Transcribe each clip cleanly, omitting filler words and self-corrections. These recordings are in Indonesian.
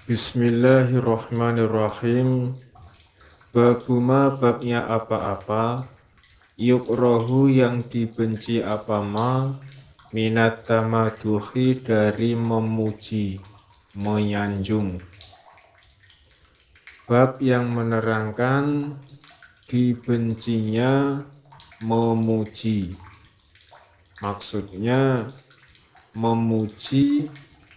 Bismillahirrahmanirrahim. Babuma babnya apa-apa, yukrohu yang dibenci apa ma, minat tamaduhi dari memuji, menyanjung. Bab yang menerangkan dibencinya memuji. Maksudnya memuji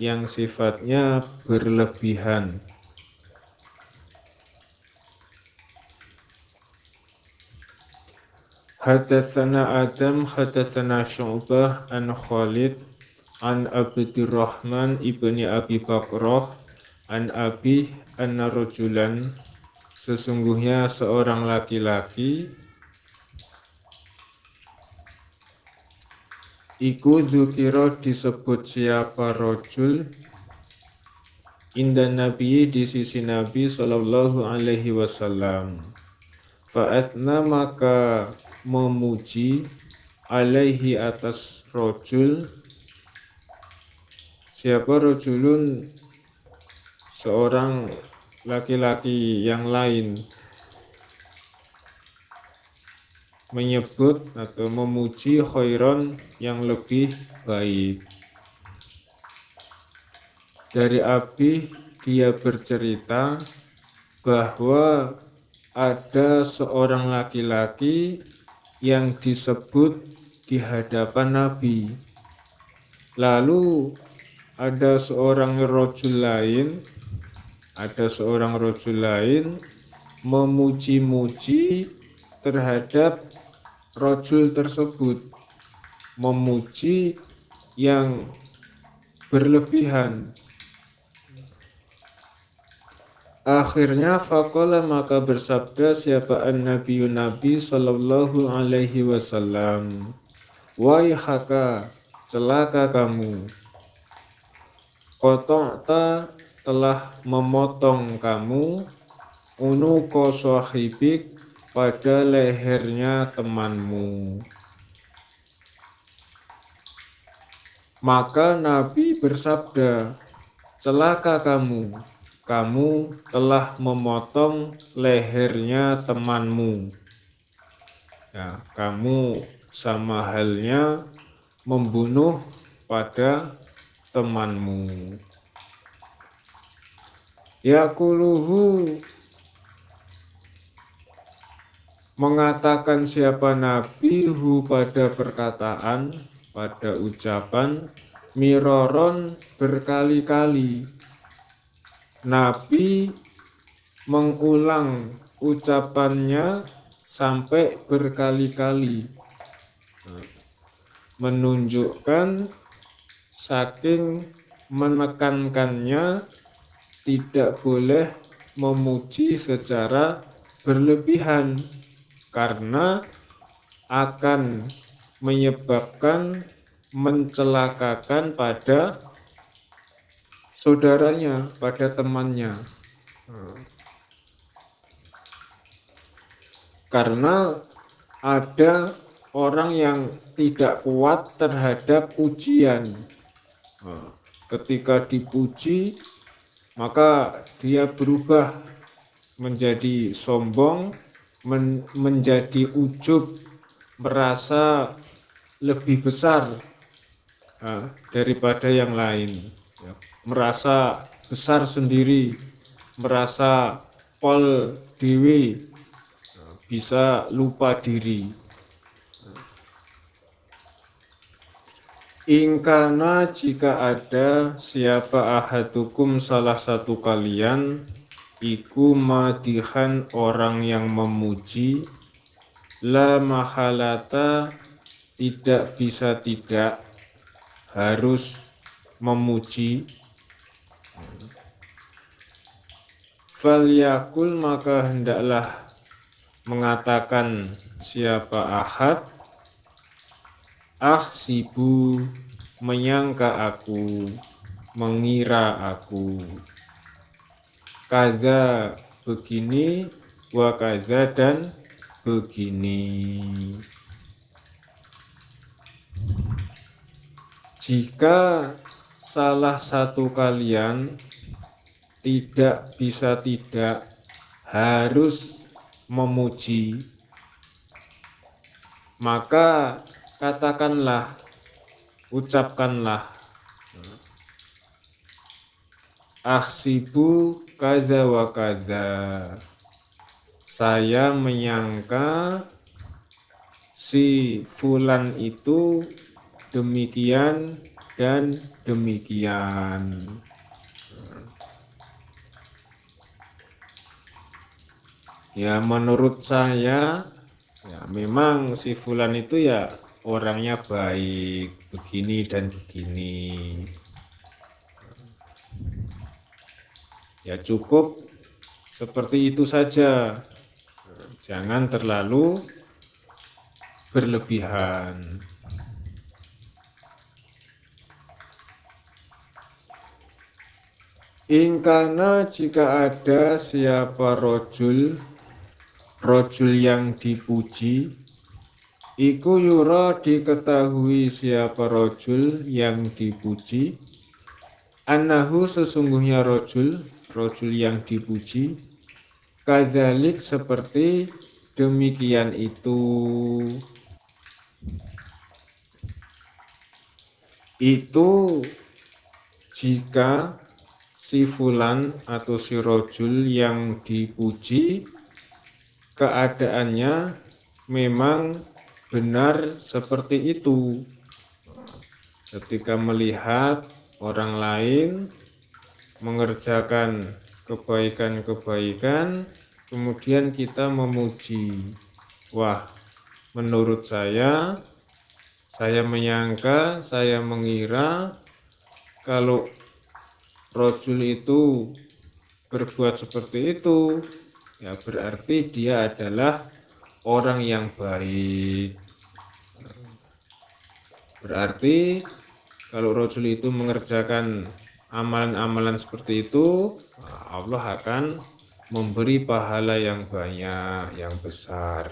yang sifatnya berlebihan. Hadatsana Adam, hadatsana Syu'bah an Khalid an Abdurrahman ibni Abi Bakrah an Abi anna rajulan, sesungguhnya seorang laki-laki iku dzukira disebut siapa rajul inda Nabi di sisi Nabi sallallahu alaihi wasallam. Fa'athna maka memuji alaihi atas rajul. Siapa rajulun? Seorang laki-laki yang lain menyebut atau memuji khairon yang lebih baik. Dari Abi dia bercerita bahwa ada seorang laki-laki yang disebut di hadapan Nabi. Lalu ada seorang rajul lain memuji-muji terhadap rajul tersebut, memuji yang berlebihan. Akhirnya faqala maka bersabda siapa an-nabiyyu Nabi sallallahu alaihi wasallam, waihaka celaka kamu, qata'ta telah memotong kamu, unuqa sahibik pada lehernya temanmu. Maka Nabi bersabda, celaka kamu, kamu telah memotong lehernya temanmu. Ya, kamu sama halnya membunuh pada temanmu. Yaquluhu mengatakan siapa Nabi hu pada perkataan, pada ucapan, miroron berkali-kali. Nabi mengulang ucapannya sampai berkali-kali, menunjukkan saking menekankannya tidak boleh memuji secara berlebihan karena akan menyebabkan mencelakakan pada saudaranya, pada temannya. Karena ada orang yang tidak kuat terhadap pujian. Ketika dipuji, maka dia berubah menjadi sombong, menjadi ujub, merasa lebih besar daripada yang lain. Merasa besar sendiri, merasa pol dewi, bisa lupa diri. Ingkana jika ada siapa ahadukum salah satu kalian iku madihan orang yang memuji, la mahalata tidak bisa tidak harus memuji, falyakul maka hendaklah mengatakan siapa ahad, ahsibu menyangka aku, mengira aku, kaza begini, wa kaza dan begini. Jika salah satu kalian tidak bisa tidak, harus memuji, maka katakanlah, ucapkanlah, ahsibu kaza wa kaza, saya menyangka si fulan itu demikian dan demikian. Ya menurut saya ya memang si fulan itu ya orangnya baik, begini dan begini. Ya cukup seperti itu saja. Jangan terlalu berlebihan. Ingkana jika ada siapa rojul yang dipuji, iku yura diketahui siapa rojul yang dipuji, annahu sesungguhnya rojul yang dipuji, kadzalik seperti demikian itu. Itu jika si fulan atau si rojul yang dipuji keadaannya memang benar seperti itu. Ketika melihat orang lain mengerjakan kebaikan-kebaikan, kemudian kita memuji, wah menurut saya menyangka, saya mengira kalau rojul itu berbuat seperti itu, ya berarti dia adalah orang yang baik. Berarti kalau rojul itu mengerjakan amalan-amalan seperti itu, Allah akan memberi pahala yang banyak, yang besar.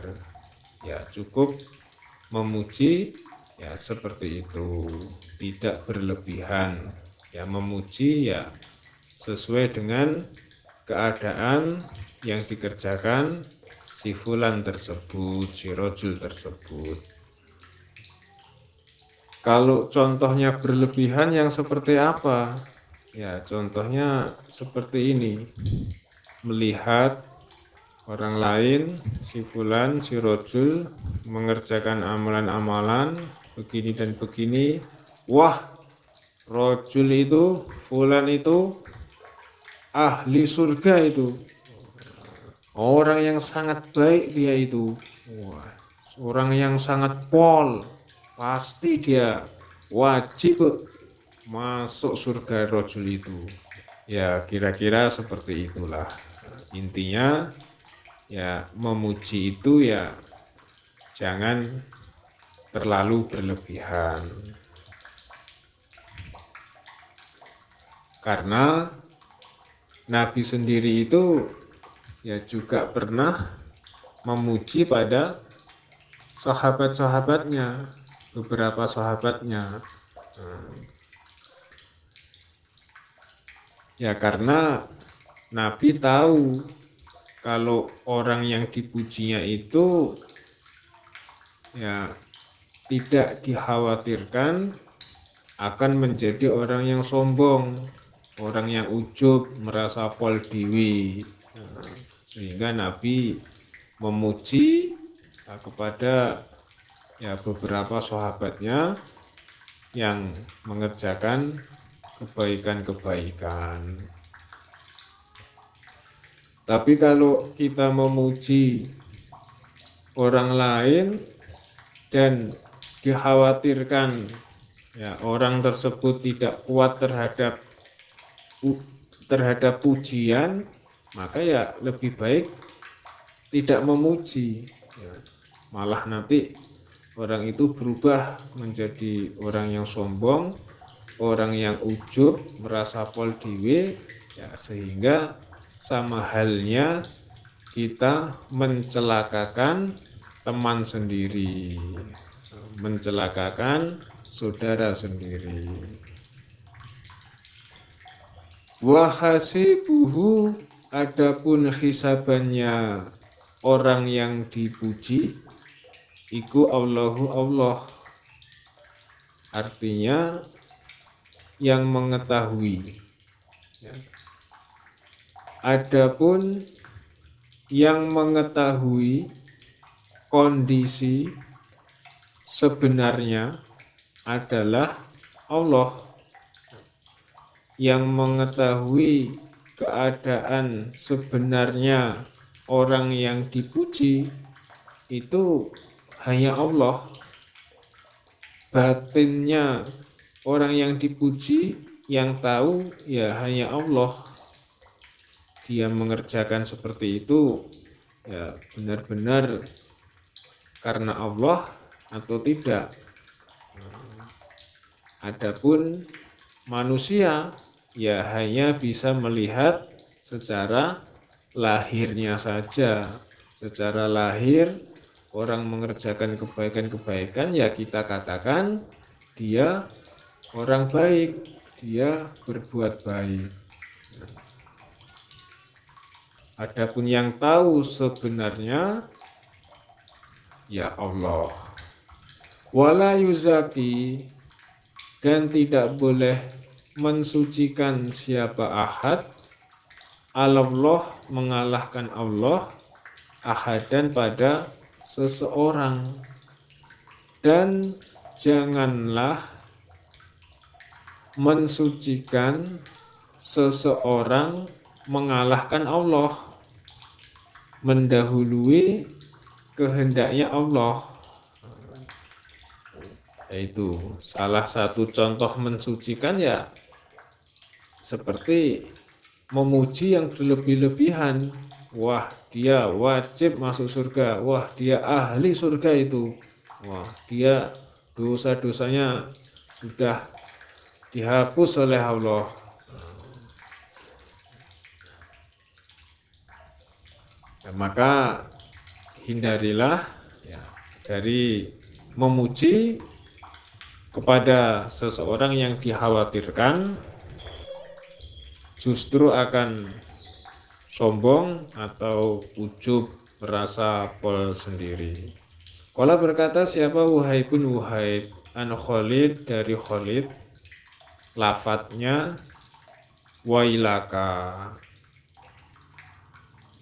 Ya cukup memuji ya seperti itu, tidak berlebihan. Ya memuji ya sesuai dengan keadaan yang dikerjakan si fulan tersebut, si rojul tersebut. Kalau contohnya berlebihan yang seperti apa? Ya contohnya seperti ini, melihat orang lain, si fulan, si rojul mengerjakan amalan-amalan begini dan begini, wah rojul itu, fulan itu ahli surga itu, orang yang sangat baik dia itu, wah, orang yang sangat pol, pasti dia wajib masuk surga rojul itu. Ya kira-kira seperti itulah. Intinya ya memuji itu ya jangan terlalu berlebihan. Karena Nabi sendiri itu ya juga pernah memuji pada sahabat-sahabatnya, beberapa sahabatnya. Ya karena Nabi tahu kalau orang yang dipujinya itu ya tidak dikhawatirkan akan menjadi orang yang sombong, orang yang ujub, merasa pol dewi. Sehingga Nabi memuji kepada ya beberapa sahabatnya yang mengerjakan kebaikan-kebaikan. Tapi kalau kita memuji orang lain dan dikhawatirkan ya orang tersebut tidak kuat terhadap pujian, maka ya lebih baik tidak memuji. Ya, malah nanti orang itu berubah menjadi orang yang sombong, orang yang ujub, merasa pol dewe, ya sehingga sama halnya kita mencelakakan teman sendiri, mencelakakan saudara sendiri. Wahasibuhu, adapun hisabannya orang yang dipuji, iku Allahu Allah. Artinya yang mengetahui. Adapun yang mengetahui kondisi sebenarnya adalah Allah. Yang mengetahui keadaan sebenarnya orang yang dipuji itu hanya Allah. Batinnya orang yang dipuji, yang tahu ya hanya Allah. Dia mengerjakan seperti itu ya benar-benar karena Allah atau tidak. Adapun manusia ya hanya bisa melihat secara lahirnya saja. Secara lahir orang mengerjakan kebaikan-kebaikan ya kita katakan dia orang baik, dia berbuat baik. Adapun yang tahu sebenarnya ya Allah. Wala yuzaki, dan tidak boleh mensucikan siapa ahad, Allah mengalahkan Allah, ahadan pada seseorang. Dan janganlah mensucikan seseorang mengalahkan Allah, mendahului kehendaknya Allah. Yaitu salah satu contoh mensucikan ya seperti memuji yang berlebih-lebihan. Wah, dia wajib masuk surga. Wah, dia ahli surga itu. Wah, dia dosa-dosanya sudah dihapus oleh Allah. Nah, maka hindarilah ya, dari memuji kepada seseorang yang dikhawatirkan justru akan sombong atau ujub, merasa pol sendiri. Qala berkata siapa Wuhaibun Wuhaib an Khalid, dari Khalid, lafadznya wailaka.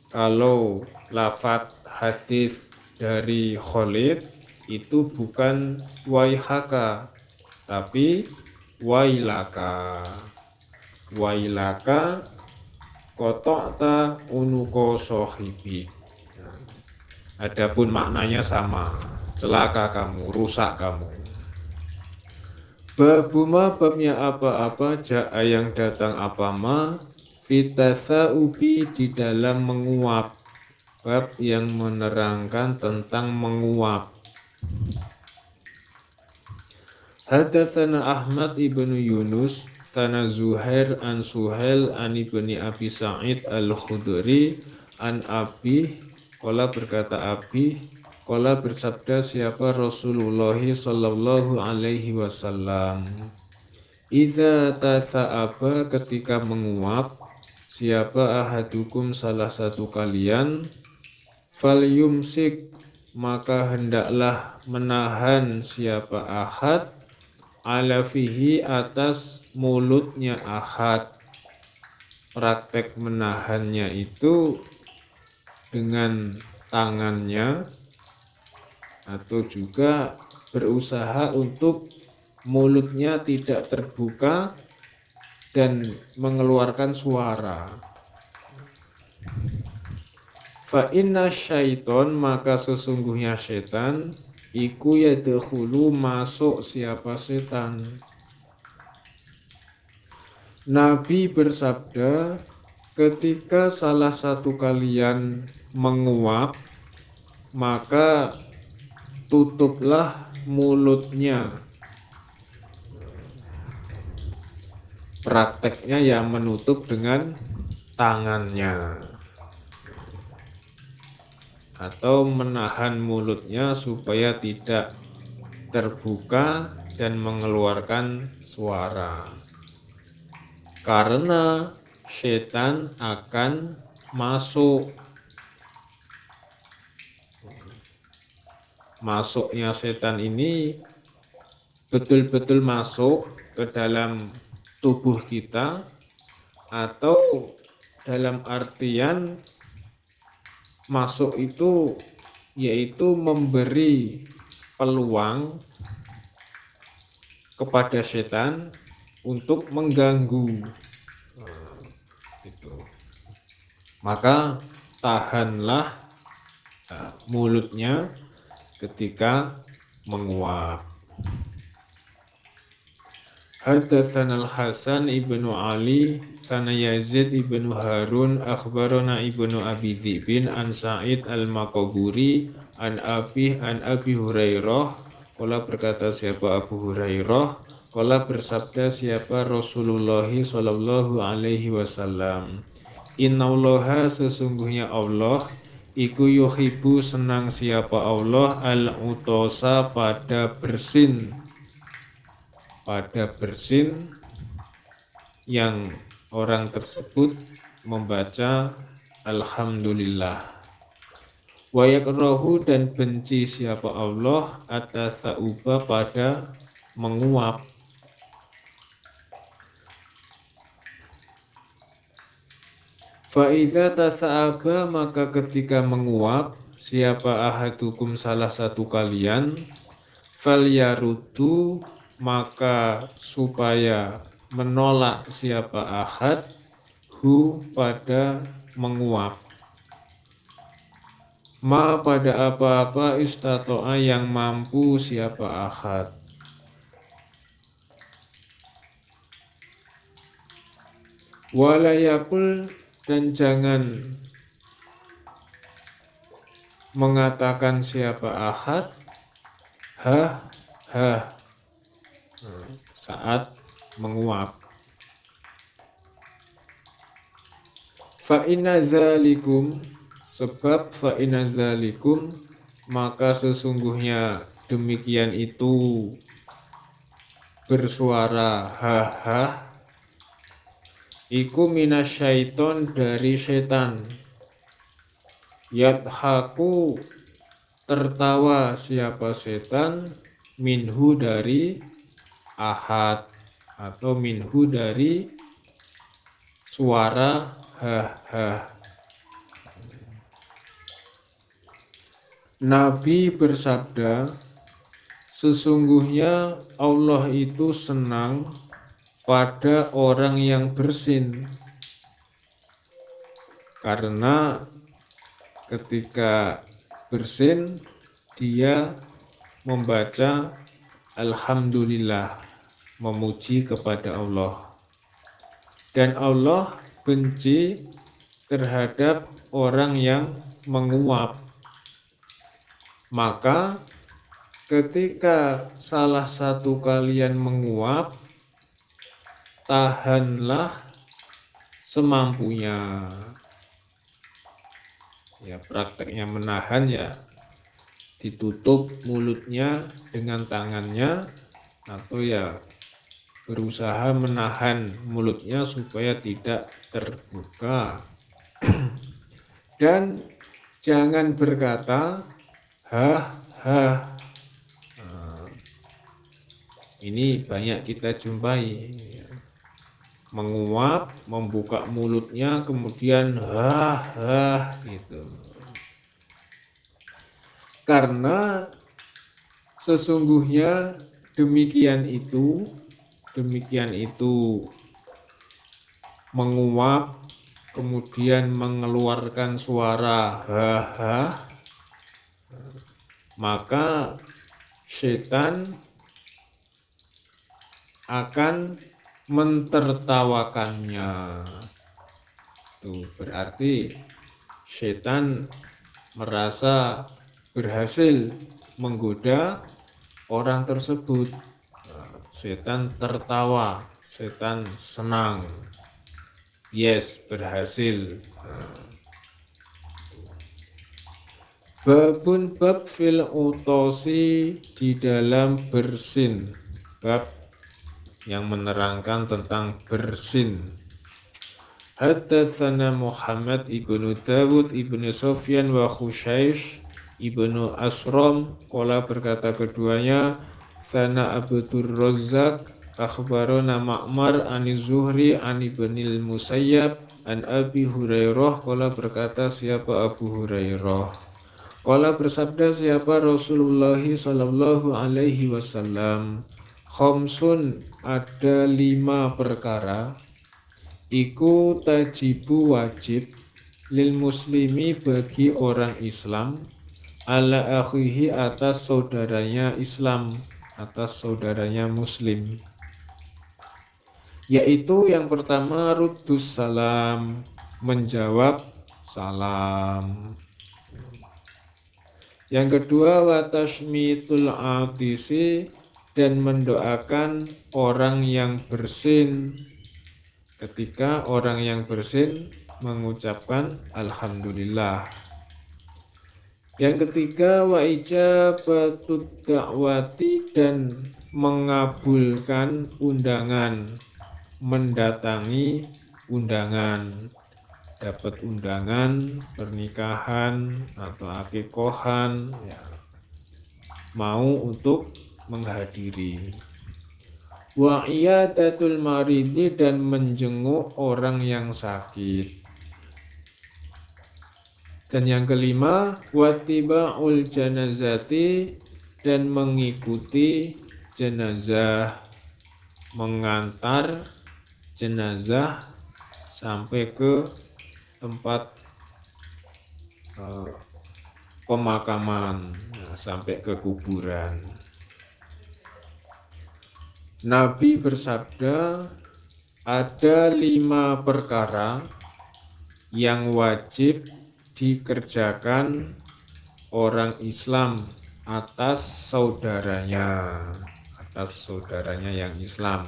Kalau lafadz hadis dari Khalid itu bukan waihaka tapi wailaka. Wailaka qata'ta unuqa sahibi. Adapun maknanya sama, celaka kamu, rusak kamu. Babuma, babnya apa-apa, ja'a yang datang apa ma, fitatsaubi, di dalam menguap. Bab yang menerangkan tentang menguap. Hadatsana Ahmad ibnu Yunus, sana Zuhair an Suhail an ibni Abi Sa'id al-Khudri an Abi, qala berkata Abi, qala bersabda siapa Rasulullah sallallahu alaihi wasallam, idza tasa'aba, ketika menguap, siapa ahadukum, salah satu kalian, falyumsik, maka hendaklah menahan siapa ahad, ala fihi, atas mulutnya ahad. Praktek menahannya itu dengan tangannya atau juga berusaha untuk mulutnya tidak terbuka dan mengeluarkan suara. Fa inna syaiton, maka sesungguhnya setan, iku yadkhulu, masuk siapa setan. Nabi bersabda, ketika salah satu kalian menguap, maka tutuplah mulutnya. Prakteknya ya menutup dengan tangannya atau menahan mulutnya supaya tidak terbuka dan mengeluarkan suara. Karena setan akan masuk. Masuknya setan ini betul-betul masuk ke dalam tubuh kita, atau dalam artian masuk itu yaitu memberi peluang kepada setan untuk mengganggu. Itu. Maka tahanlah mulutnya ketika menguap. Haddatsana Al-Hasan ibnu Ali, sana Yazid ibnu Harun, akhbarana ibnu Abi Dzibin an Sa'id al-Maqburi an Abi Hurairah. Qala berkata siapa Abu Hurairah, qala bersabda siapa Rasulullah sallallahu alaihi wasallam, innallaha sesungguhnya Allah iku yuhibbu senang siapa Allah al-utosa pada bersin yang orang tersebut membaca alhamdulillah. Wa yakrahu dan benci siapa Allah at-tasauba pada menguap. Fa idza tasa'aba maka ketika menguap siapa ahadukum salah satu kalian, falyarudu maka supaya menolak siapa ahad hu pada menguap, ma pada apa-apa istato'a yang mampu siapa ahad. Walayakul dan jangan mengatakan siapa ahad ha saat menguap. Fa inna dzalikum sebab fa inna dzalikum maka sesungguhnya demikian itu bersuara ha iku minasyaiton dari setan. Yadhaku tertawa siapa setan minhu dari ahad atau minhu dari suara ha. Nabi bersabda, sesungguhnya Allah itu senang pada orang yang bersin, karena ketika bersin dia membaca alhamdulillah, memuji kepada Allah. Dan Allah benci terhadap orang yang menguap. Maka ketika salah satu kalian menguap, tahanlah semampunya. Ya, prakteknya menahan ya ditutup mulutnya dengan tangannya, atau ya berusaha menahan mulutnya supaya tidak terbuka. Dan jangan berkata ha. Ini banyak kita jumpai, menguap, membuka mulutnya, kemudian ha gitu. Karena sesungguhnya demikian itu menguap kemudian mengeluarkan suara ha, maka setan akan mentertawakannya. Tuh, berarti setan merasa berhasil menggoda orang tersebut. Setan tertawa, setan senang. Yes, berhasil. Babun bab fil utosi di dalam bersin. Bab yang menerangkan tentang bersin. Haddatsana Muhammad ibnu Dawud ibnu Sufyan wa Khusyaish ibnu Asram. Qala berkata keduanya, sana Abdur Razzaq akhbarana Ma'mar ani Zuhri ani Ibnil Musayyab an Abi Hurairah. Qala berkata siapa Abu Hurairah, qala bersabda siapa Rasulullah sallallahu alaihi wasallam, khamsun ada 5 perkara, iku tajibu wajib, lil muslimi bagi orang Islam, ala akhihi atas saudaranya Islam, atas saudaranya Muslim. Yaitu yang pertama ruddus salam, menjawab salam. Yang kedua watashmitul atisi, dan mendoakan orang yang bersin ketika orang yang bersin mengucapkan alhamdulillah. Yang ketiga wa ijabatud da'wati, dan mengabulkan undangan, mendatangi undangan, dapat undangan pernikahan atau akikohan, ya, mau untuk menghadiri. Wa iyadatul maridi, dan menjenguk orang yang sakit. Dan yang kelima wattiba'ul janazati, dan mengikuti jenazah, mengantar jenazah sampai ke tempat pemakaman, sampai ke kuburan. Nabi bersabda, ada 5 perkara yang wajib dikerjakan orang Islam atas saudaranya yang Islam.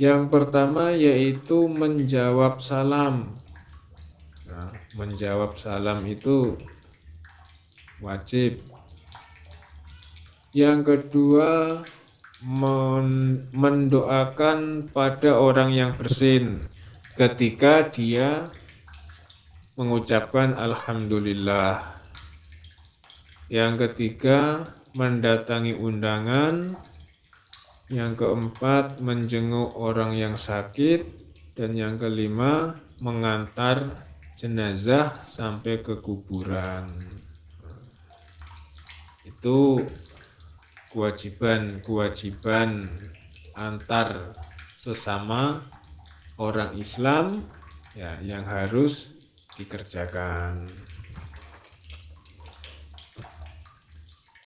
Yang pertama yaitu menjawab salam. Nah, menjawab salam itu wajib. Yang kedua, mendoakan pada orang yang bersin ketika dia mengucapkan alhamdulillah. Yang ketiga, mendatangi undangan. Yang keempat, menjenguk orang yang sakit. Dan yang kelima, mengantar jenazah sampai ke kuburan. Itu kewajiban antar sesama orang Islam, ya, yang harus dikerjakan.